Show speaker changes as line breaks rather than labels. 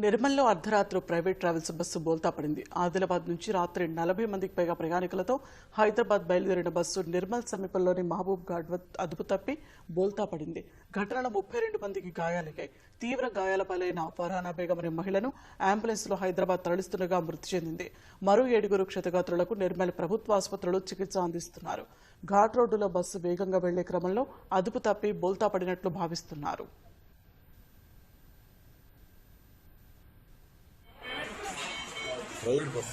నిర్మల్లో అర్ధరాత్రి private travels bus బోల్తా పడింది. ఆదిలాబాద్ నుంచి రాత్రి 40 మందికి పైగా ప్రయాణికులతో హైదరాబాద్ బయలుదేరిన బస్సు నిర్మల్ సమీపంలోని మహబూబ్ ఘాట్ అదుపు తప్పి బోల్తా పడింది. ఘటనలో 32 మందికి గాయాలయ్యాయి. తీవ్ర గాయాల పాలైన ఫర్హానా బేగం అనే మహిళను అంబులెన్స్ లో హైదరాబాద్ తరలిస్తుండగా మృతి చెందింది. మరో 7 క్షతగాత్రులకు నిర్మల్ ప్రభుత్వ ఆసుపత్రిలో చికిత్స అందిస్తున్నారు. ఘాట్ రోడ్డులో బస్సు వేగంగా వెళ్లే క్రమంలో అదుపు తప్పి బోల్తా పడినట్లు భావిస్తున్నారు.
Hayır bak.